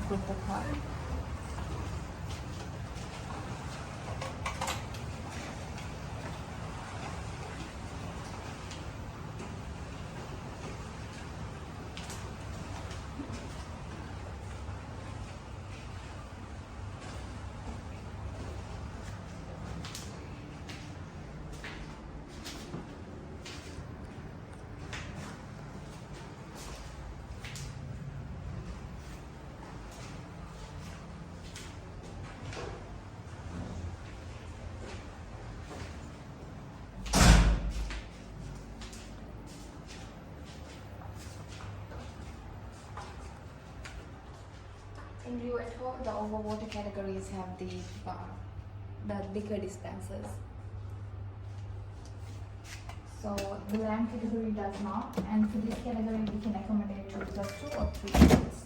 put the card. In Riu Atoll, the overwater categories have the liquor dispensers. So the land category does not, and for this category we can accommodate 2 plus 2 or 3 adults.